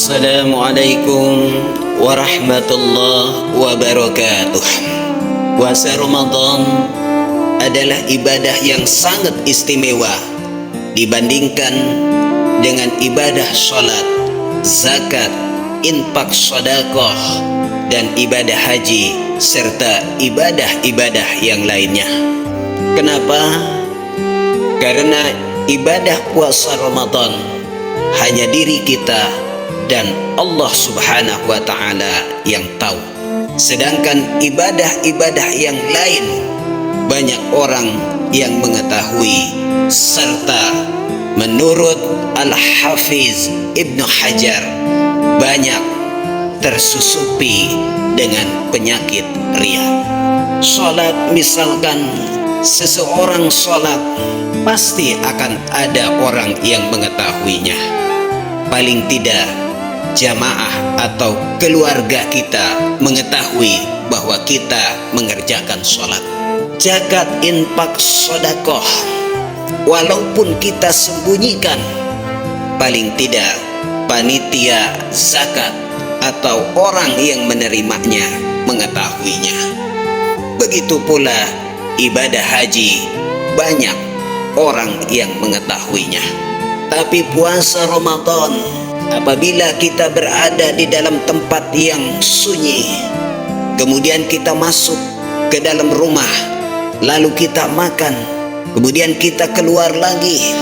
Assalamualaikum warahmatullahi wabarakatuh. Puasa Ramadan adalah ibadah yang sangat istimewa dibandingkan dengan ibadah sholat, zakat, infak sedekah, dan ibadah haji serta ibadah-ibadah yang lainnya. Kenapa? Karena ibadah puasa Ramadan hanya diri kita dan Allah Subhanahu wa Ta'ala yang tahu. Sedangkan ibadah-ibadah yang lain banyak orang yang mengetahui, serta menurut Al-Hafiz Ibnu Hajar banyak tersusupi dengan penyakit riya. Salat misalkan, seseorang salat pasti akan ada orang yang mengetahuinya. Paling tidak jamaah atau keluarga kita mengetahui bahwa kita mengerjakan sholat. Zakat, infak, sedekah, walaupun kita sembunyikan, paling tidak panitia zakat atau orang yang menerimanya mengetahuinya. Begitu pula ibadah haji, banyak orang yang mengetahuinya. Tapi puasa Ramadan, apabila kita berada di dalam tempat yang sunyi, kemudian kita masuk ke dalam rumah, lalu kita makan, kemudian kita keluar lagi,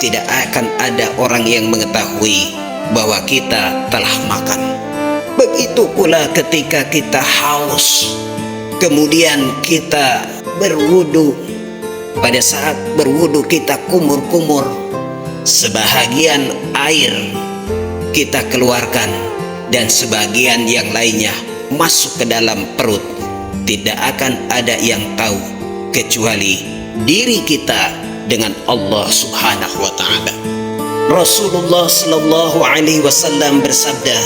tidak akan ada orang yang mengetahui bahwa kita telah makan. Begitu pula ketika kita haus, kemudian kita berwudu. Pada saat berwudu kita kumur-kumur, sebahagian air kita keluarkan dan sebagian yang lainnya masuk ke dalam perut. Tidak akan ada yang tahu kecuali diri kita dengan Allah Subhanahu wa Ta'ala. Rasulullah sallallahu alaihi wasallam bersabda,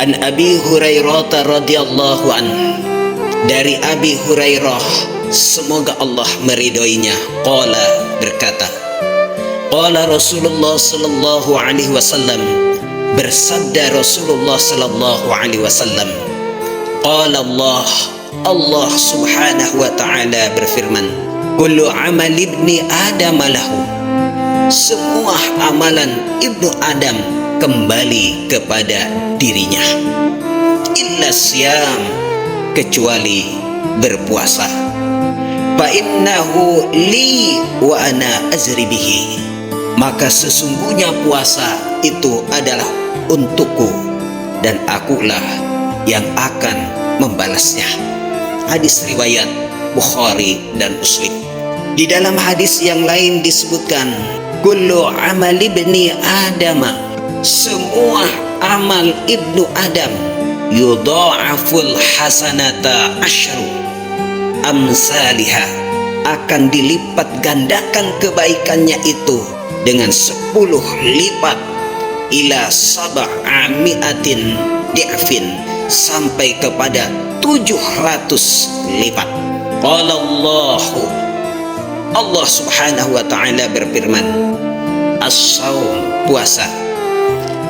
an Abi Hurairah radhiyallahu anhu, dari Abi Hurairah, semoga Allah meridhoinya, qala, berkata, qala Rasulullah sallallahu alaihi wasallam, bersabda Rasulullah sallallahu alaihi wasallam, qala Allah Subhanahu wa Ta'ala berfirman, kullu amal ibni Adam lahu, semua amalan ibnu Adam kembali kepada dirinya, illa siyam, kecuali berpuasa. Fa innahu li wa ana ajri bihi, maka sesungguhnya puasa itu adalah untukku dan akulah yang akan membalasnya. Hadis riwayat Bukhari dan Muslim. Di dalam hadis yang lain disebutkan, kullu amal ibni Adam, semua amal ibnu Adam, yudha'aful hasanata asyru amsalihah, akan dilipat gandakan kebaikannya itu dengan 10 lipat, ila sab'ami'atin di'fin, sampai kepada 700 lipat. Qala Allah Subhanahu wa Ta'ala berfirman, as-saum, puasa,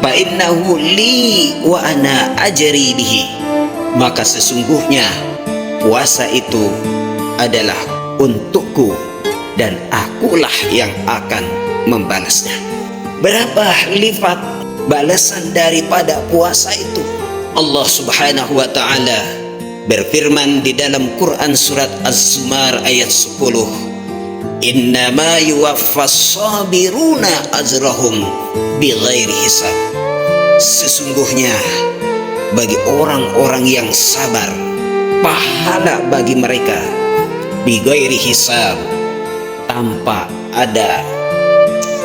fa innahu li wa ana ajri bihi, maka sesungguhnya puasa itu adalah untukku dan akulah yang akan membalasnya. Berapa lipat balasan daripada puasa itu? Allah Subhanahu wa Ta'ala berfirman di dalam Quran surat Az-Zumar ayat 10, innama yuwaffas sabiruna ajrahum bighairi hisab, sesungguhnya bagi orang-orang yang sabar, pahala bagi mereka bighairi hisab, tanpa ada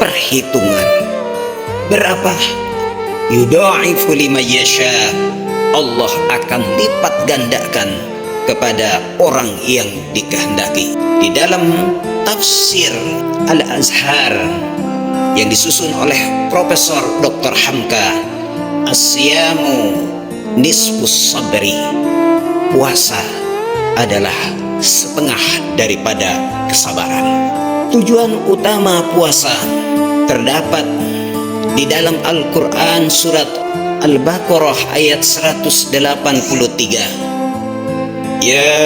perhitungan. Berapa? Yudha'ifu liman yasha, Allah akan lipat gandakan kepada orang yang dikehendaki. Di dalam tafsir Al-Azhar yang disusun oleh Profesor Dr. Hamka, as-siyamu nisfus sabri, puasa adalah setengah daripada kesabaran. Tujuan utama puasa terdapat di dalam Al-Quran surat Al-Baqarah ayat 183. Ya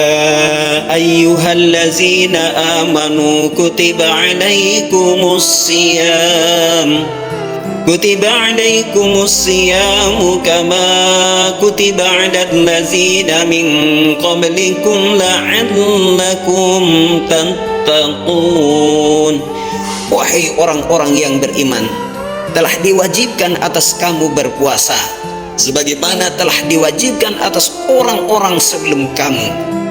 ayyuhallazina amanu kutiba alaikumus siyam kama kutiba alal ladzina min qablikum la'allakum tattaqun. Wahai orang-orang yang beriman, telah diwajibkan atas kamu berpuasa sebagaimana telah diwajibkan atas orang-orang sebelum kamu.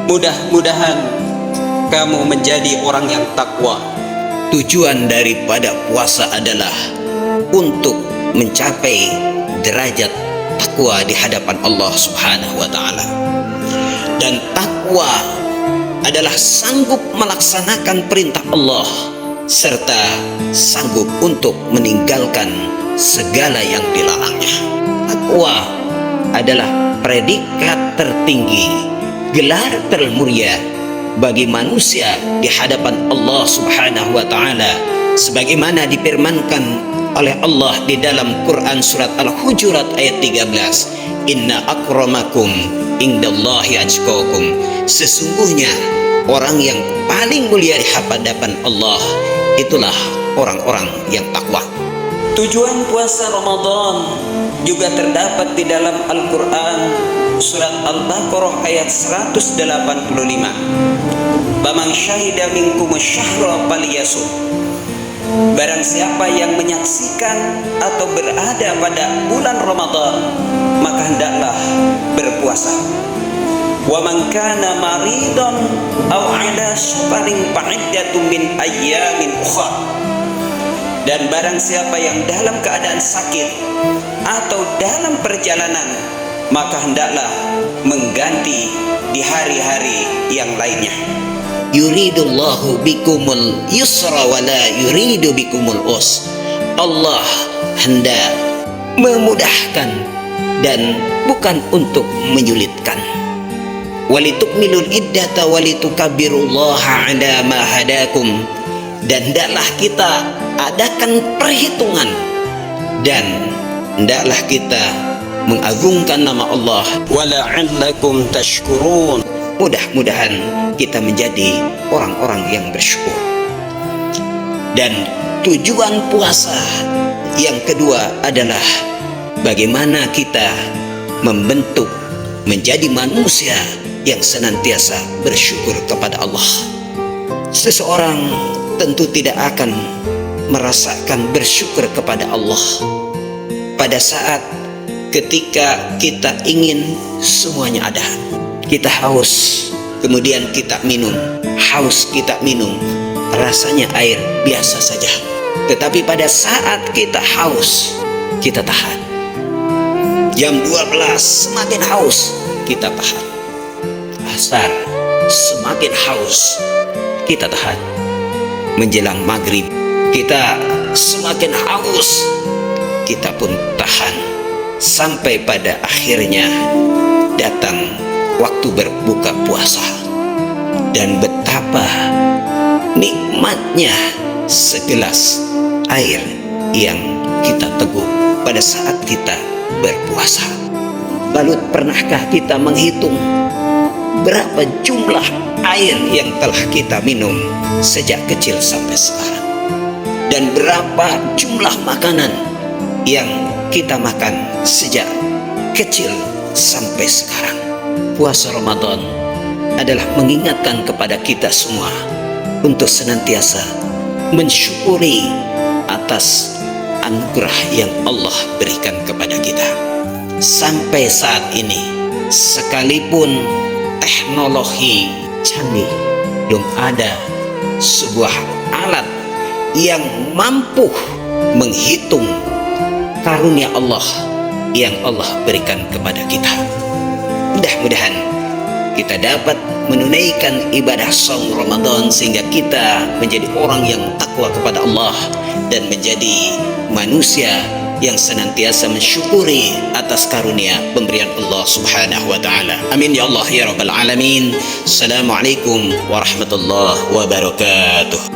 Mudah-mudahan kamu menjadi orang yang takwa. Tujuan daripada puasa adalah untuk mencapai derajat takwa di hadapan Allah Subhanahu wa taala. Dan takwa adalah sanggup melaksanakan perintah Allah serta sanggup untuk meninggalkan segala yang dilarangnya. Takwa adalah predikat tertinggi, gelar termulia bagi manusia di hadapan Allah Subhanahu wa taala, sebagaimana difirmankan oleh Allah di dalam Quran surat Al-Hujurat ayat 13. Inna akramakum indallahi atqakum. Sesungguhnya orang yang paling mulia di hadapan Allah itulah orang-orang yang takwa. Tujuan puasa Ramadan juga terdapat di dalam Al-Quran surat Al-Baqarah ayat 185. Faman syahida minkumus syahra falyasum. Barang siapa yang menyaksikan atau berada pada bulan Ramadan, maka hendaklah berpuasa. Wa man kana maridan aw ala safarin fa iddatun min ayyamin ukhra. Dan barang siapa yang dalam keadaan sakit atau dalam perjalanan, maka hendaklah mengganti di hari-hari yang lainnya. Yuridullahu bikumul yusra wa la yuridu bikumul us. Allah hendak memudahkan dan bukan untuk menyulitkan. Walitukmilul iddata walitukabbirullaha ala ma hadakum. Dan hendaklah kita adakan perhitungan dan hendaklah kita mengagungkan nama Allah. Wala'allakum tashkurun. Mudah-mudahan kita menjadi orang-orang yang bersyukur. Dan tujuan puasa yang kedua adalah bagaimana kita membentuk menjadi manusia yang senantiasa bersyukur kepada Allah. Seseorang tentu tidak akan merasakan bersyukur kepada Allah pada saat ketika kita ingin semuanya ada. Kita haus, kemudian kita minum. Haus kita minum, rasanya air biasa saja. Tetapi pada saat kita haus, kita tahan. Jam 12 semakin haus, kita tahan. Asar semakin haus, kita tahan. Menjelang maghrib kita semakin haus, kita pun tahan, sampai pada akhirnya datang waktu berbuka puasa. Dan betapa nikmatnya segelas air yang kita teguk pada saat kita berpuasa. Lalu pernahkah kita menghitung berapa jumlah air yang telah kita minum sejak kecil sampai sekarang? Dan berapa jumlah makanan yang kita makan sejak kecil sampai sekarang? Puasa Ramadan adalah mengingatkan kepada kita semua untuk senantiasa mensyukuri atas anugerah yang Allah berikan kepada kita. Sampai saat ini, sekalipun teknologi canggih, belum ada sebuah alat yang mampu menghitung karunia Allah yang Allah berikan kepada kita. Mudah-mudahan kita dapat menunaikan ibadah saum Ramadan sehingga kita menjadi orang yang takwa kepada Allah dan menjadi manusia yang senantiasa mensyukuri atas karunia pemberian Allah Subhanahu wa taala. Amin ya Allah ya rabbal alamin. Assalamualaikum warahmatullahi wabarakatuh.